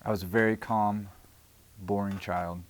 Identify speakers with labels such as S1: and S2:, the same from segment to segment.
S1: I was a very calm, boring child,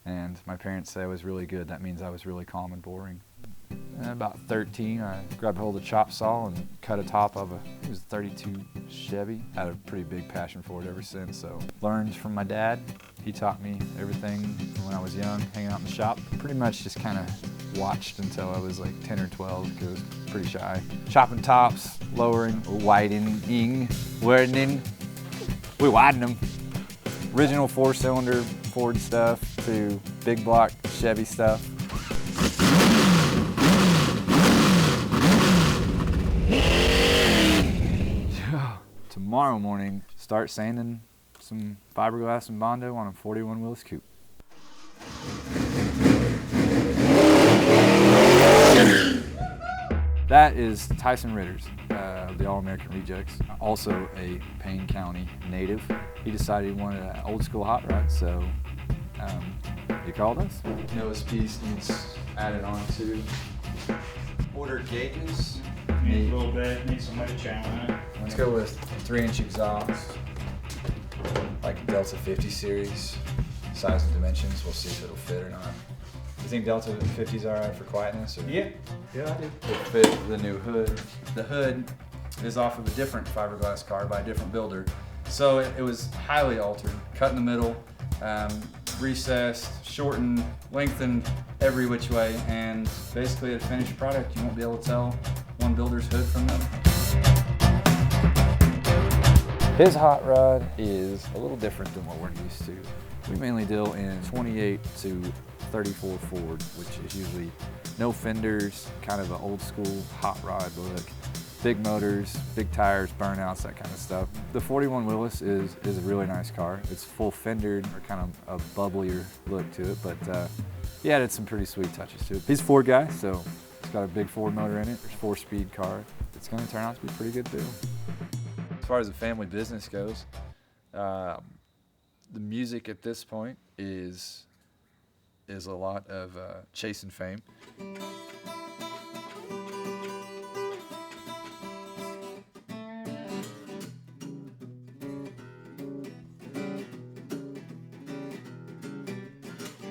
S1: and my parents say I was really good. That means I was really calm and boring. And about 13, I grabbed hold of a chop saw and cut a top of it was a 32 Chevy. Had a pretty big passion for it ever since, so learned from my dad. He taught me everything from when I was young, hanging out in the shop. Pretty much just kind of watched until I was like 10 or 12 because I was pretty shy. Chopping tops, lowering, widening, we widen them. Original 4-cylinder Ford stuff to big block Chevy stuff. Tomorrow morning, start sanding some fiberglass and Bondo on a 41 Willis coupe. That is Tyson Ritter's, the All-American Rejects, also a Payne County native. He decided he wanted an old school hot rod, so he called us. Nose piece needs added on to. Order gauges.
S2: Needs a little bit, needs some weight channel in it.
S1: Let's go with 3-inch exhaust, like Delta 50 series, size and dimensions. We'll see if it'll fit or not. You think Delta 50's all right for quietness? Or?
S2: Yeah, I do.
S1: It'll fit the new hood. The hood is off of a different fiberglass car by a different builder. So it was highly altered, cut in the middle, recessed, shortened, lengthened every which way, and basically a finished product. You won't be able to tell one builder's hood from them. His hot rod is a little different than what we're used to. We mainly deal in 28 to 34 Ford, which is usually no fenders, kind of an old school hot rod look. Big motors, big tires, burnouts, that kind of stuff. The 41 Willis is a really nice car. It's full fendered, or kind of a bubblier look to it, but he added some pretty sweet touches to it. He's a Ford guy, so it's got a big Ford motor in it. It's a 4-speed car. It's going to turn out to be a pretty good deal. As far as the family business goes, the music at this point is a lot of chasing fame.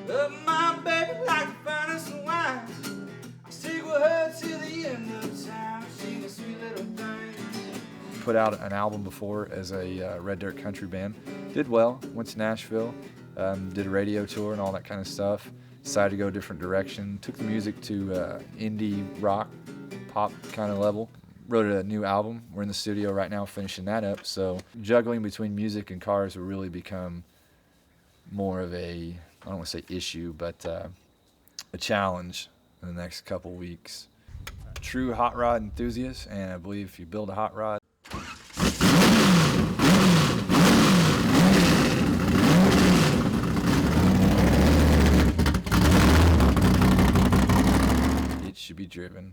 S1: Love my baby like the finest of wines. I'll stick with her till the end of time. She's a sweet little thing. Put out an album before as a Red Dirt country band. Did well. Went to Nashville. Did a radio tour and all that kind of stuff. Decided to go a different direction. Took the music to indie rock, pop kind of level. Wrote a new album. We're in the studio right now finishing that up. So juggling between music and cars will really become more of a, I don't want to say issue, but a challenge in the next couple weeks. True hot rod enthusiast, and I believe if you build a hot rod, it should be driven.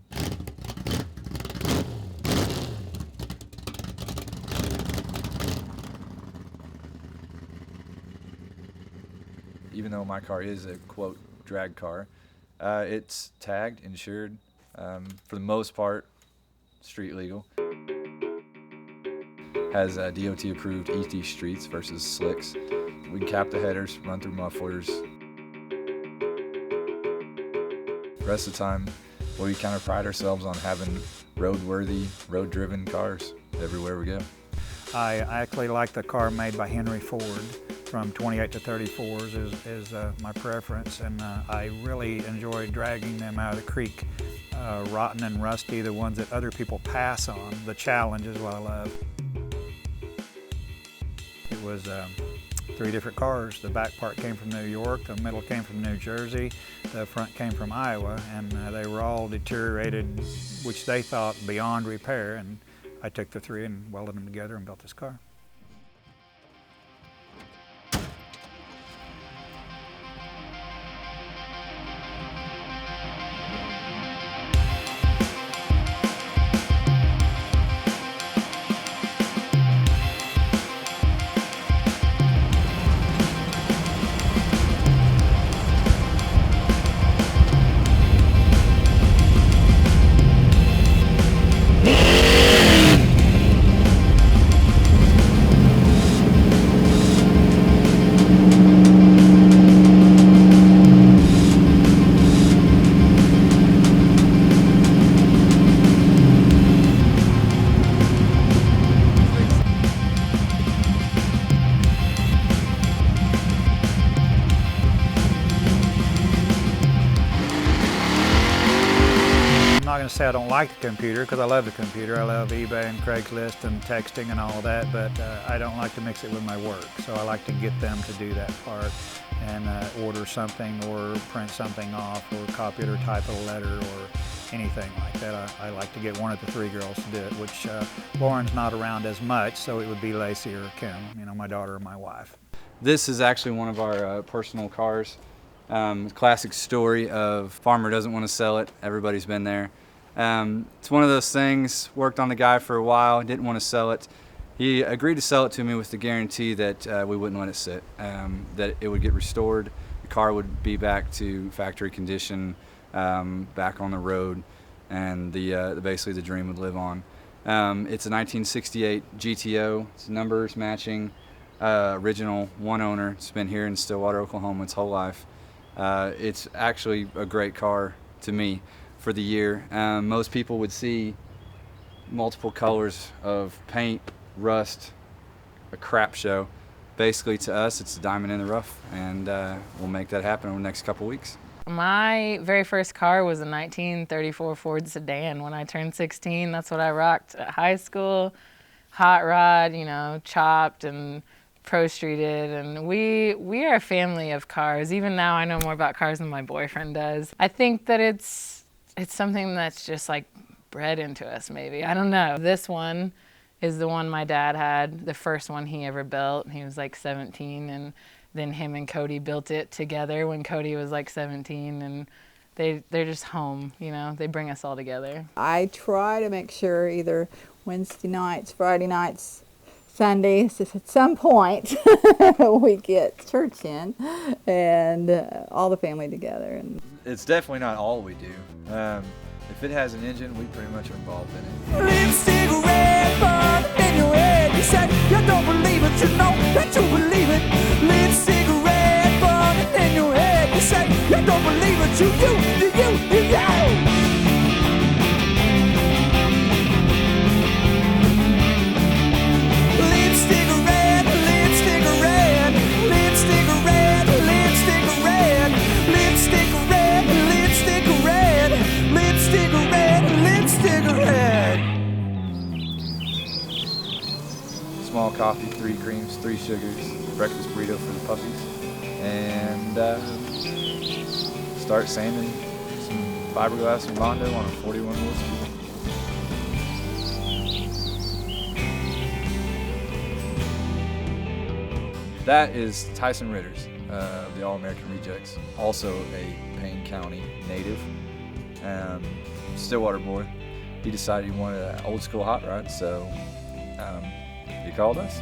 S1: Even though my car is a, quote, drag car, it's tagged, insured, for the most part, street legal. Has DOT approved ET streets versus slicks. We can cap the headers, run through mufflers. The rest of the time, we kind of pride ourselves on having roadworthy, road-driven cars everywhere we go.
S3: I actually like the car made by Henry Ford. From 28 to 34s is my preference, and I really enjoy dragging them out of the creek. Rotten and rusty, the ones that other people pass on. The challenge is what I love. It was 3 different cars. The back part came from New York, the middle came from New Jersey, the front came from Iowa, and they were all deteriorated, which they thought beyond repair, and I took the 3 and welded them together and built this car. say I don't like the computer, because I love the computer. I love eBay and Craigslist and texting and all of that, but I don't like to mix it with my work. So I like to get them to do that part and order something or print something off or copy it or type a letter or anything like that. I like to get one of the three girls to do it, which Lauren's not around as much, so it would be Lacey or Kim, you know, my daughter or my wife.
S1: This is actually one of our personal cars. Classic story of farmer doesn't want to sell it. Everybody's been there. It's one of those things, worked on the guy for a while, didn't want to sell it. He agreed to sell it to me with the guarantee that we wouldn't let it sit, that it would get restored, the car would be back to factory condition, back on the road, and basically the dream would live on. It's a 1968 GTO, it's numbers matching, original, one owner. It's been here in Stillwater, Oklahoma its whole life. It's actually a great car to me for the year. Most people would see multiple colors of paint, rust, a crap show. Basically to us it's a diamond in the rough, and we'll make that happen over the next couple weeks.
S4: My very first car was a 1934 Ford sedan. When I turned 16, that's what I rocked at high school. Hot rod, you know, chopped and pro streeted, and we are a family of cars. Even now I know more about cars than my boyfriend does. I think that it's something that's just like bred into us, maybe. I don't know. This one is the one my dad had, the first one he ever built. He was like 17, and then him and Cody built it together when Cody was like 17, and they're just home, you know. They bring us all together.
S5: I try to make sure either Wednesday nights, Friday nights, Sundays, at some point we get church in and all the family together. And
S1: It's definitely not all we do. If it has an engine, we pretty much are involved in it.
S6: Lipstick red bud in your head. You said you don't believe it, you know that you believe it. Lipstick red bud in your head. You said you don't believe it, you. Lipstick red, lipstick red, lipstick red, lipstick red, lipstick red, lipstick red, lipstick red, lipstick red.
S1: Small coffee, 3 creams, 3 sugars, breakfast burrito for the puppies, and start sanding some fiberglass and Bondo on a 41 Willis. That is Tyson Ritter's of the All-American Rejects, also a Payne County native, Stillwater boy. He decided he wanted an old school hot rod, so he called us.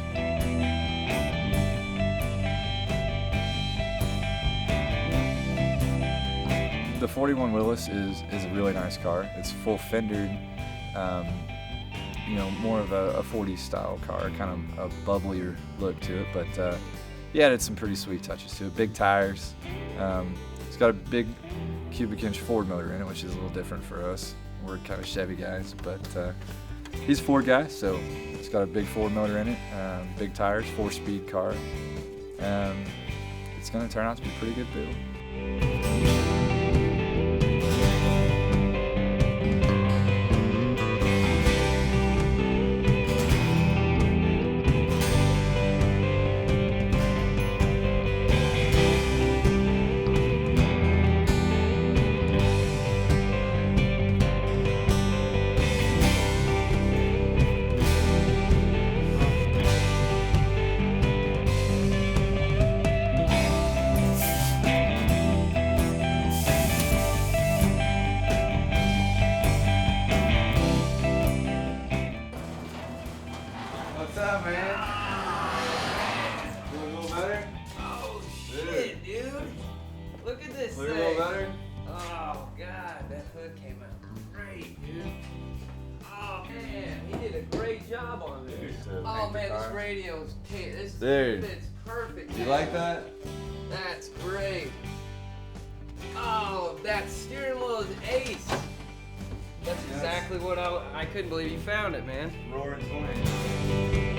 S1: The 41 Willis is a really nice car. It's full fendered, you know, more of a 40s style car, kind of a bubblier look to it, but he added some pretty sweet touches to it. Big tires. It's got a big cubic inch Ford motor in it, which is a little different for us. We're kind of Chevy guys, but he's a Ford guy, so it's got a big Ford motor in it, big tires, 4-speed car. It's going to turn out to be a pretty good build. What's up, man? Doing a little better?
S7: Oh shit, dude! Look at this
S1: Look a
S7: thing.
S1: little better?
S7: Oh god, that hood came out great, dude. Oh man, he did a great job on this. Oh man, this radio is this
S1: Dude.
S7: fits perfect.
S1: You like that?
S7: That's great. Oh, that steering wheel is ace. That's exactly what I couldn't believe you found it, man.
S1: Roaring 20.